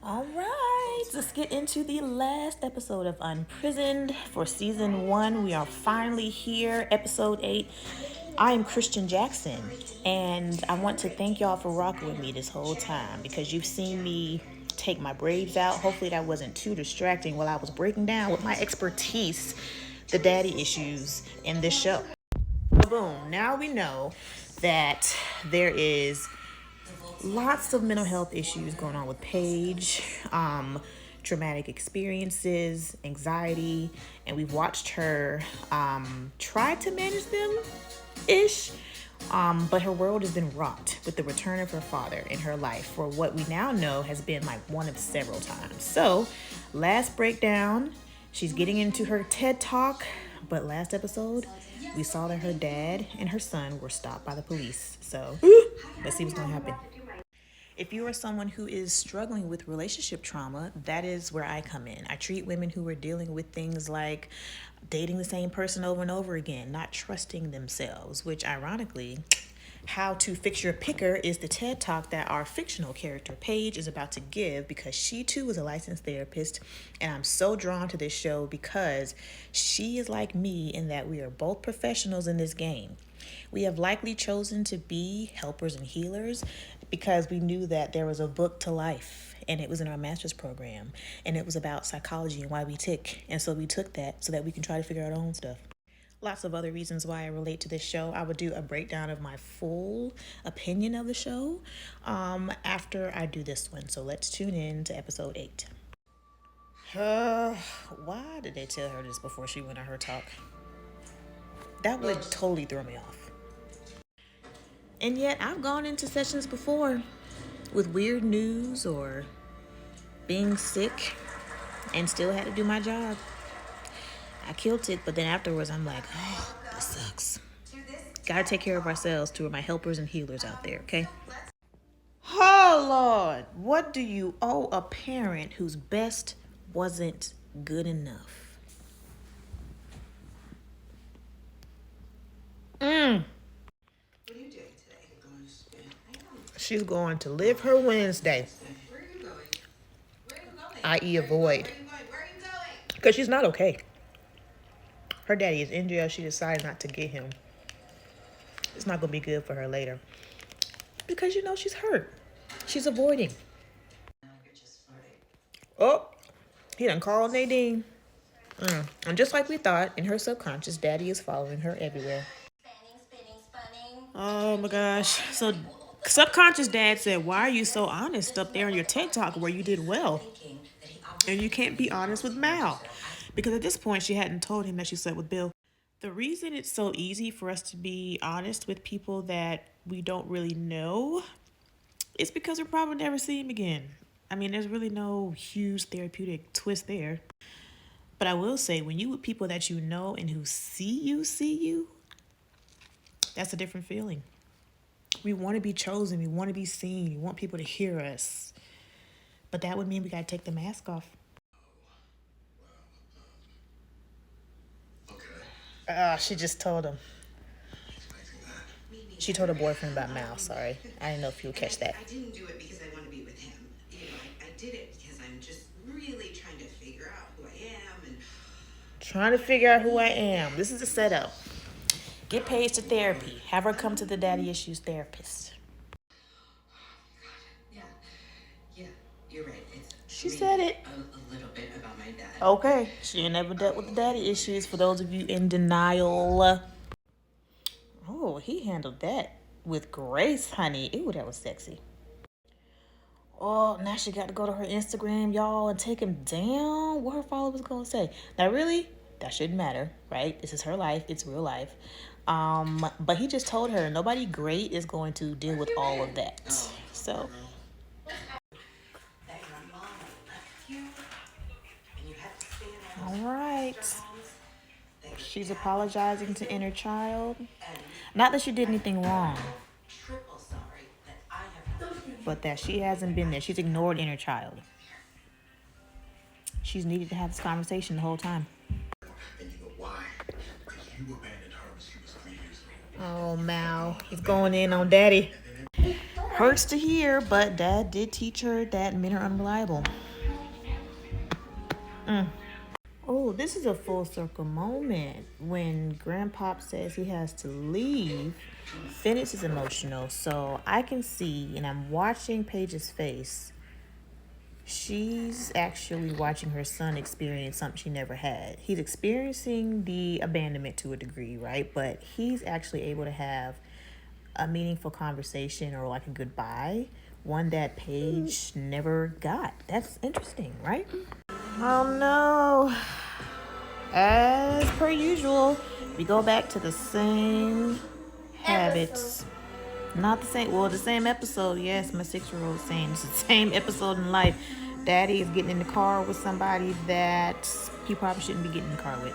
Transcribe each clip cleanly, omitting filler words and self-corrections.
All right, let's get into the last episode of Unprisoned for season 1. We are finally here, episode 8. I am Christian Jackson, and I want to thank y'all for rocking with me this whole time because you've seen me take my braids out. Hopefully, that wasn't too distracting while I was breaking down with my expertise the daddy issues in this show. Boom, now we know that there is lots of mental health issues going on with Paige, traumatic experiences, anxiety, and we've watched her try to manage them ish. But her world has been rocked with the return of her father in her life for what we now know has been like one of several times. So, last breakdown, she's getting into her TED Talk, but last episode, we saw that her dad and her son were stopped by the police. So, let's see what's going to happen. If you are someone who is struggling with relationship trauma, that is where I come in. I treat women who are dealing with things like dating the same person over and over again, not trusting themselves, which ironically, How to Fix Your Picker is the TED Talk that our fictional character Paige is about to give because she too is a licensed therapist, and I'm so drawn to this show because she is like me in that we are both professionals in this game. We have likely chosen to be helpers and healers because we knew that there was a book to life and it was in our master's program and it was about psychology and why we tick. And so we took that so that we can try to figure out our own stuff. Lots of other reasons why I relate to this show. I would do a breakdown of my full opinion of the show after I do this one. So let's tune in to episode 8. Why did they tell her this before she went on her talk? That would totally throw me off. And yet I've gone into sessions before with weird news or being sick and still had to do my job. I killed it, but then afterwards I'm like, oh, this sucks. Gotta take care of ourselves to my helpers and healers out there, okay? Oh, Lord, what do you owe a parent whose best wasn't good enough? She's going to live her Wednesday. Where are you going? Where are you going? I.e. avoid. Where are you going? Because she's not okay. Her daddy is in jail. She decided not to get him. It's not going to be good for her later. Because, she's hurt. She's avoiding. You're just flirting. Oh, he done called Nadine. And just like we thought, in her subconscious, daddy is following her everywhere. Spinning. Oh my gosh. So subconscious dad said, why are you so honest up there in your TED Talk where you did well? And you can't be honest with Mal. Because at this point, she hadn't told him that she slept with Bill. The reason it's so easy for us to be honest with people that we don't really know is because we'll probably never see him again. I mean, there's really no huge therapeutic twist there. But I will say, when you with people that you know and who see you, that's a different feeling. We want to be chosen. We want to be seen. We want people to hear us. But that would mean we got to take the mask off. She just told him. She told her boyfriend about Mal, sorry. I didn't know if you'll catch that. I didn't do it because I want to be with him. I did it because I'm just really trying to figure out who I am and Trying to figure out who I am. This is a setup. Get Paige to therapy. Have her come to the daddy issues therapist. yeah, you're right. She said it. A little bit about my dad. Okay. She ain't never dealt with the daddy issues for those of you in denial. Oh, he handled that with grace, honey. Ew, that was sexy. Oh, now she got to go to her Instagram, y'all, and take him down. What her followers gonna say? Now, really, that shouldn't matter, right? This is her life. It's real life. But he just told her nobody great is going to deal with all of that. So. All right. She's apologizing to inner child. Not that she did anything wrong, but that she hasn't been there. She's ignored inner child. She's needed to have this conversation the whole time. And you know why? Because you abandoned her when she was 3 years old. Oh, Mal. He's going in on daddy. Hurts to hear, but Dad did teach her that men are unreliable. Oh, this is a full circle moment when Grandpop says he has to leave. Phoenix is emotional, so I can see, and I'm watching Paige's face. She's actually watching her son experience something she never had. He's experiencing the abandonment to a degree, right? But he's actually able to have a meaningful conversation or like a goodbye, one that Paige never got. That's interesting, right? Oh no. As per usual, we go back to the same habits. Not the same, well, the same episode. Yes, my 6-year-old saying it's the same episode in life. Daddy is getting in the car with somebody that he probably shouldn't be getting in the car with.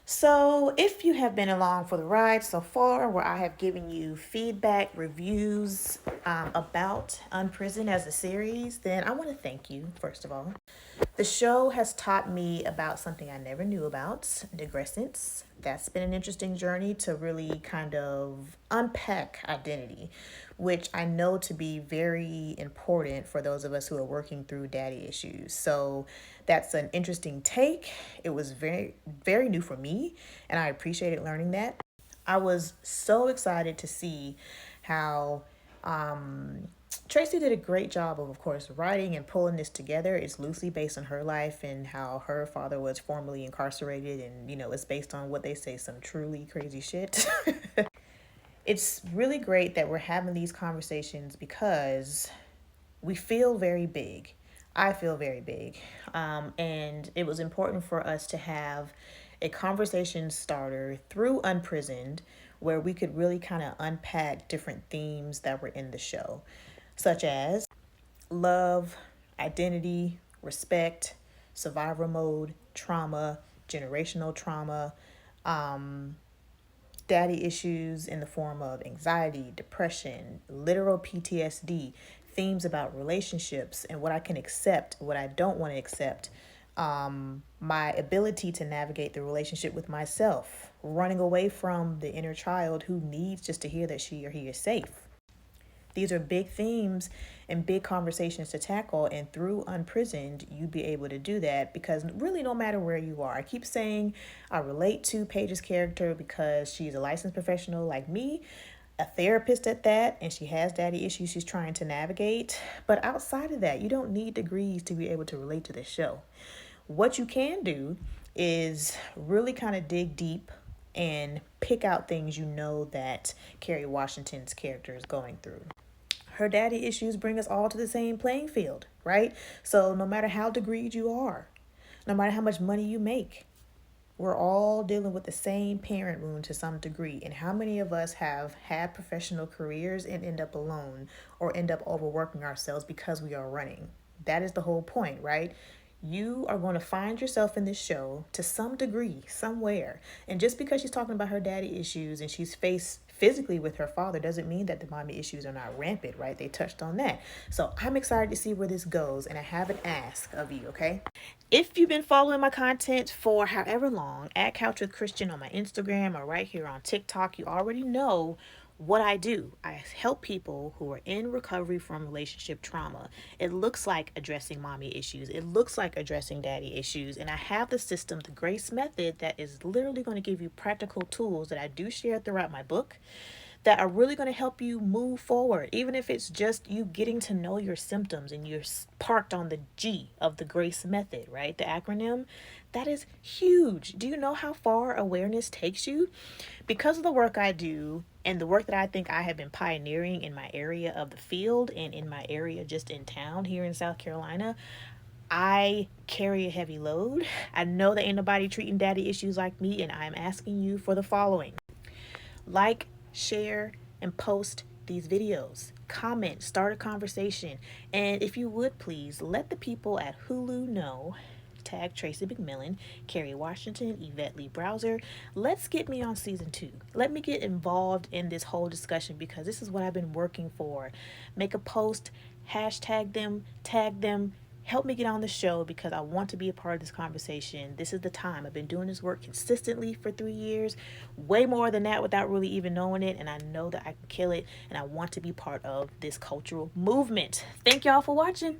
So, if you have been along for the ride so far, where I have given you feedback, reviews about Unprisoned as a series, then I want to thank you, first of all. The show has taught me about something I never knew about, digressance. That's been an interesting journey to really kind of unpack identity, which I know to be very important for those of us who are working through daddy issues. So that's an interesting take. It was very, very new for me, and I appreciated learning that. I was so excited to see how Tracy did a great job of course, writing and pulling this together. It's loosely based on her life and how her father was formerly incarcerated, and it's based on what they say, some truly crazy shit. It's really great that we're having these conversations because we feel very big. I feel very big. And it was important for us to have a conversation starter through Unprisoned where we could really kind of unpack different themes that were in the show, such as love, identity, respect, survival mode, trauma, generational trauma, daddy issues in the form of anxiety, depression, literal PTSD, themes about relationships and what I can accept, what I don't want to accept, my ability to navigate the relationship with myself, running away from the inner child who needs just to hear that she or he is safe. These are big themes and big conversations to tackle, and through Unprisoned, you'd be able to do that because really no matter where you are. I keep saying I relate to Paige's character because she's a licensed professional like me, a therapist at that, and she has daddy issues she's trying to navigate. But outside of that, you don't need degrees to be able to relate to this show. What you can do is really kind of dig deep and pick out things that Kerry Washington's character is going through. Her daddy issues bring us all to the same playing field, right? So no matter how degreed you are, no matter how much money you make, we're all dealing with the same parent wound to some degree. And how many of us have had professional careers and end up alone or end up overworking ourselves because we are running? That is the whole point, right? You are going to find yourself in this show to some degree, somewhere. And just because she's talking about her daddy issues and she's faced physically with her father doesn't mean that the mommy issues are not rampant, right? They touched on that. So I'm excited to see where this goes, and I have an ask of you, okay? If you've been following my content for however long, at Couch with Christian on my Instagram or right here on TikTok, you already know what I do. I help people who are in recovery from relationship trauma. It looks like addressing mommy issues. It looks like addressing daddy issues. And I have the system, the Grace Method, that is literally going to give you practical tools that I do share throughout my book that are really going to help you move forward, even if it's just you getting to know your symptoms and you're parked on the G of the Grace Method, right? The acronym. That is huge. Do you know how far awareness takes you? Because of the work I do and the work that I think I have been pioneering in my area of the field and in my area just in town here in South Carolina, I carry a heavy load. I know that ain't nobody treating daddy issues like me, and I'm asking you for the following. Like, share, and post these videos. Comment, start a conversation. And if you would please, let the people at Hulu know. Tag Tracy McMillan, Kerry Washington, Yvette Lee Browser. Let's get me on season 2. Let me get involved in this whole discussion because this is what I've been working for. Make a post, hashtag them, tag them, help me get on the show because I want to be a part of this conversation. This is the time. I've been doing this work consistently for 3 years, way more than that without really even knowing it. And I know that I can kill it. And I want to be part of this cultural movement. Thank y'all for watching.